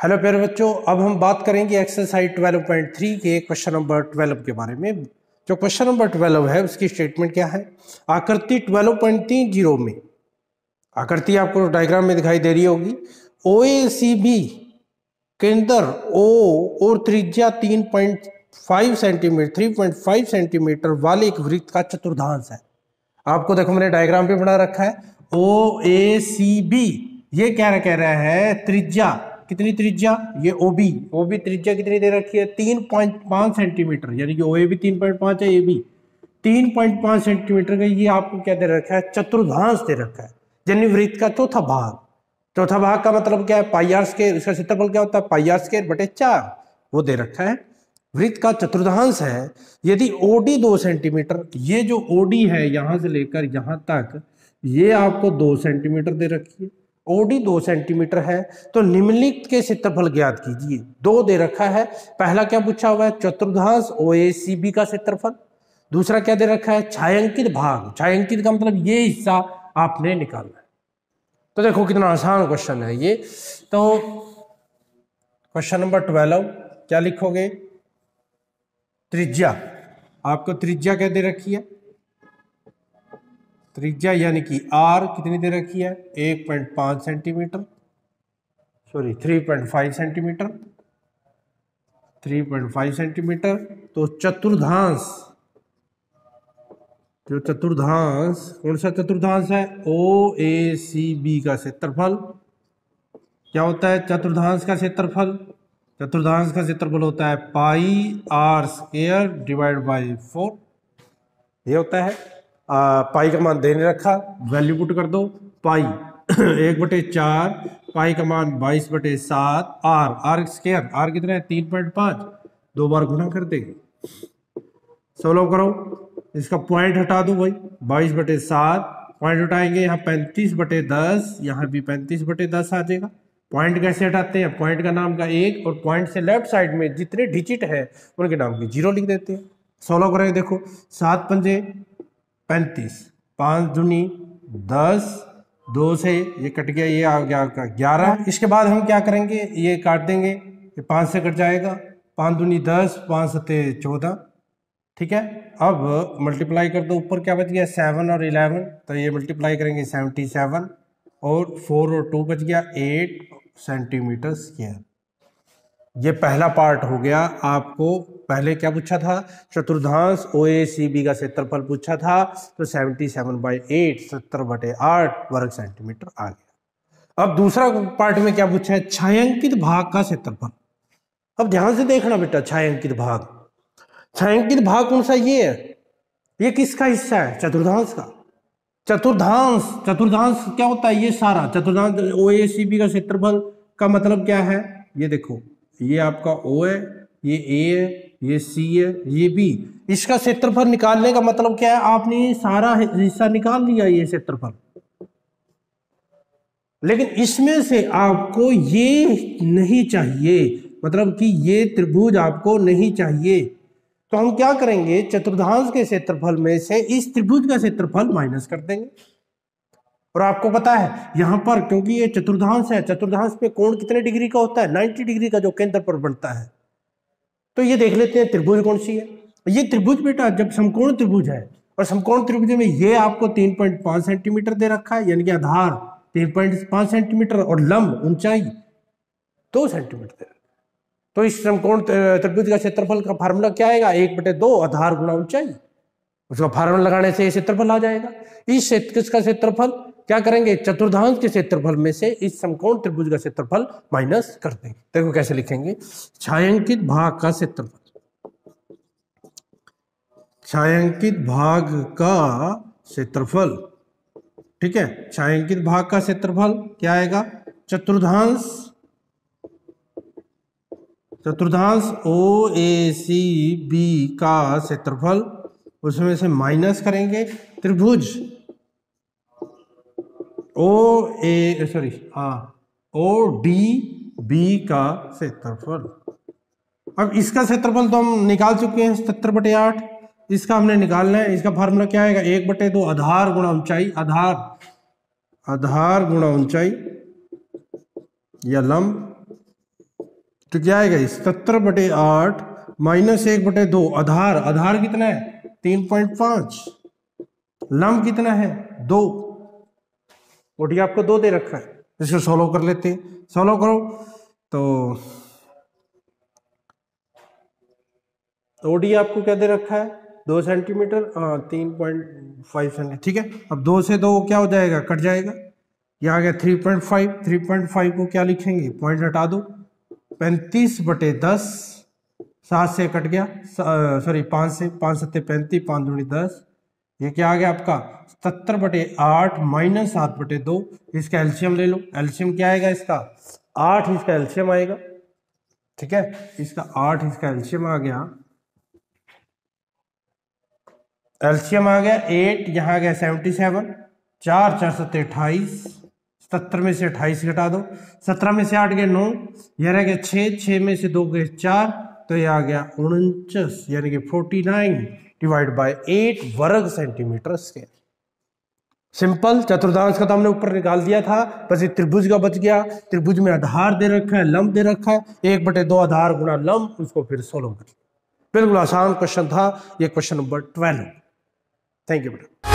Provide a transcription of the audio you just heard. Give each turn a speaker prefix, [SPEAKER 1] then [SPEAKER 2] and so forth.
[SPEAKER 1] Hello प्यारे बच्चों, अब हम बात करेंगे एक्सरसाइज 12.3 के क्वेश्चन नंबर 12 के बारे में। जो क्वेश्चन नंबर 12 है उसकी स्टेटमेंट क्या है। आकृति 12.30 में आकृति आपको डायग्राम में दिखाई दे रही होगी। OACB केंद्र O और त्रिज्या 3.5 सेंटीमीटर वाले एक वृत्त का चतुर्थांश है। आपको देखो मैंने डायग्राम पे बना रखा है OACB। ये क्या कह रहा है, त्रिज्या कितनी, त्रिज्या ये OB त्रिज्या कितनी दे रखी है 3.5 सेंटीमीटर, यानी कि OA भी 3.5 है, ये भी 3.5 सेंटीमीटर का। ये आपको क्या दे रखा है, चतुर्थांश दे रखा है, यानी वृत्त का चौथा भाग। चौथा भाग का मतलब क्या है, पाई आर स्क्वायर। इसका क्षेत्रफल क्या होता है, पाई आर स्क्वायर बटे 4, वो दे रखा है। वृत्त का चतुर्थांश है। यदि OD 2 सेंटीमीटर, ये जो OD है यहां से लेकर यहां तक, ये आपको 2 सेंटीमीटर दे रखी है। OD 2 सेंटीमीटर है तो निम्नलिखित के क्षेत्रफल ज्ञात कीजिए। 2 दे रखा है। पहला क्या पूछा हुआ है, चतुर्थांश OACB का क्षेत्रफल। दूसरा क्या दे रखा है, छायांकित भाग। छायांकित का मतलब ये हिस्सा आपने निकालना है। तो देखो कितना आसान क्वेश्चन है ये। तो क्वेश्चन नंबर 12 क्या लिखोगे, त्रिज्या। आपको त्रिज्या क्या दे रखी है, त्रिज्या यानी कि R कितनी दे रखी है 1.5 सेंटीमीटर, सॉरी 3.5 सेंटीमीटर, 3.5 सेंटीमीटर। तो चतुर्थांश, जो चतुर्थांश कौन सा चतुर्थांश है, OACB का क्षेत्रफल क्या होता है, चतुर्थांश का क्षेत्रफल। चतुर्थांश का क्षेत्रफल होता है पाई आर स्क्वायर डिवाइड बाई 4, ये होता है। पाई का मान देने रखा, वैल्यू पुट कर दो। पाई 1/4, पाई का मान 22/7, आर स्क्वायर, आर कितना है 3.5, 2 बार गुना कर देंगे। सोल्व करो, इसका पॉइंट हटा दो भाई, 22/7 पॉइंट हटाएंगे, यहाँ 35/10, यहाँ भी 35/10 आ जाएगा। पॉइंट कैसे हटाते हैं, पॉइंट का नाम का 1 और पॉइंट से लेफ्ट साइड में जितने डिजिट है उनके नाम की 0 लिख देते हैं। सोल्व करेंगे, देखो 7 पंजे 35, 5 दूनी 10, 2 से ये कट गया, ये आ गया 11। इसके बाद हम क्या करेंगे, ये काट देंगे, ये 5 से कट जाएगा, 5 दूनी 10, 5 सत्ते 14, ठीक है। अब मल्टीप्लाई कर दो, ऊपर क्या बच गया 7 और 11, तो ये मल्टीप्लाई करेंगे 77, और 4 और 2 बच गया 8 सेंटीमीटर स्क्वायर। ये पहला पार्ट हो गया। आपको पहले क्या पूछा था, चतुर्थांश OACB का क्षेत्रफल पूछा था, तो 77/8 70/8 वर्ग सेंटीमीटर आ गया। अब दूसरा पार्ट में क्या पूछा है, छायांकित भाग का क्षेत्रफल। अब ध्यान से देखना बेटा, छायांकित भाग, छायांकित भाग कौन सा, ये है, ये किसका हिस्सा है, चतुर्थांश का। चतुर्थांश, चतुर्थांश क्या होता है, ये सारा चतुर्थांश OACB का क्षेत्रफल का मतलब क्या है, ये देखो, ये आपका O है, ये A है, ये C है, ये B। इसका क्षेत्रफल निकालने का मतलब क्या है, आपने सारा हिस्सा निकाल लिया ये क्षेत्रफल, लेकिन इसमें से आपको ये नहीं चाहिए, मतलब कि ये त्रिभुज आपको नहीं चाहिए। तो हम क्या करेंगे, चतुर्थांश के क्षेत्रफल में से इस त्रिभुज का क्षेत्रफल माइनस कर देंगे। और आपको पता है यहां पर, क्योंकि ये चतुर्थांश है, चतुर्थांश पे कोण कितने डिग्री का होता है, 90 डिग्री का जो केंद्र पर बनता है। तो ये देख लेते हैं त्रिभुज कौन सी है। ये त्रिभुज बेटा जब समकोण त्रिभुज है, और समकोण त्रिभुज में ये आपको 3.5 सेंटीमीटर दे रखा है, यानी कि आधार 3.5 सेंटीमीटर और लंब ऊंचाई 2 सेंटीमीटर दे रखा है। तो इस समकोण त्रिभुज का क्षेत्रफल का फार्मूला क्या आएगा, 1/2 आधार गुणा ऊंचाई। उसका फार्मूला लगाने से क्षेत्रफल आ जाएगा। इस का क्षेत्रफल क्या करेंगे, चतुर्थांश के क्षेत्रफल में से इस समकोण त्रिभुज का क्षेत्रफल माइनस कर देंगे। देखो कैसे लिखेंगे, छायांकित भाग का क्षेत्रफल, छायांकित भाग का क्षेत्रफल, ठीक है। छायांकित भाग का क्षेत्रफल क्या आएगा, चतुर्थांश, चतुर्थांश OACB का क्षेत्रफल, उसमें से माइनस करेंगे त्रिभुज ODB का क्षेत्रफल। अब इसका क्षेत्रफल तो हम निकाल चुके हैं 70/8, इसका हमने निकालना है। इसका फार्मूला क्या आएगा, 1/2 आधार गुणा ऊंचाई, आधार गुणा ऊंचाई या लंब तो क्या आएगा 77/8 माइनस 1/2। आधार आधार कितना है 3.5, लंब कितना है 2, ओडी आपको 2 दे रखा है। इसको सॉल्व कर लेते हैं, सॉल्व करो तो ओडी आपको क्या दे रखा है 2 सेंटीमीटर, 3.5 सेंटीमीटर, ठीक है। अब 2 से 2 क्या हो जाएगा, कट जाएगा, ये आ गया 3.5। 3.5 को क्या लिखेंगे, पॉइंट हटा दो, 35/10, 7 से कट गया, सॉरी 5 से, 5 7 35, 5 दूनी 10, ये क्या आ गया आपका 77/8 माइनस 7/2। इसका एलसीएम ले लो, एलसीएम क्या आएगा इसका 8, इसका एलसीएम आएगा, ठीक है, इसका 8 इसका एलसीएम आ गया, एलसीएम आ गया 8, यहाँ आ गया 77, 4 4 7 28, 77 में से 28 घटा दो, 17 में से 8 गए 9, यह रह गया 6, 6 में से 2 गए 4, तो यह आ गया 49 यानी कि 49 डिवाइड बाय 8 वर्ग सेंटीमीटर स्क्वायर। सिंपल, चतुर्थांश का तो हमने ऊपर निकाल दिया था, बस ये त्रिभुज का बच गया। त्रिभुज में आधार दे रखा है, लंब दे रखा है, 1/2 आधार गुणा लंब, उसको फिर सोल्व कर। बिल्कुल आसान क्वेश्चन था ये, क्वेश्चन नंबर 12। थैंक यू बेटा।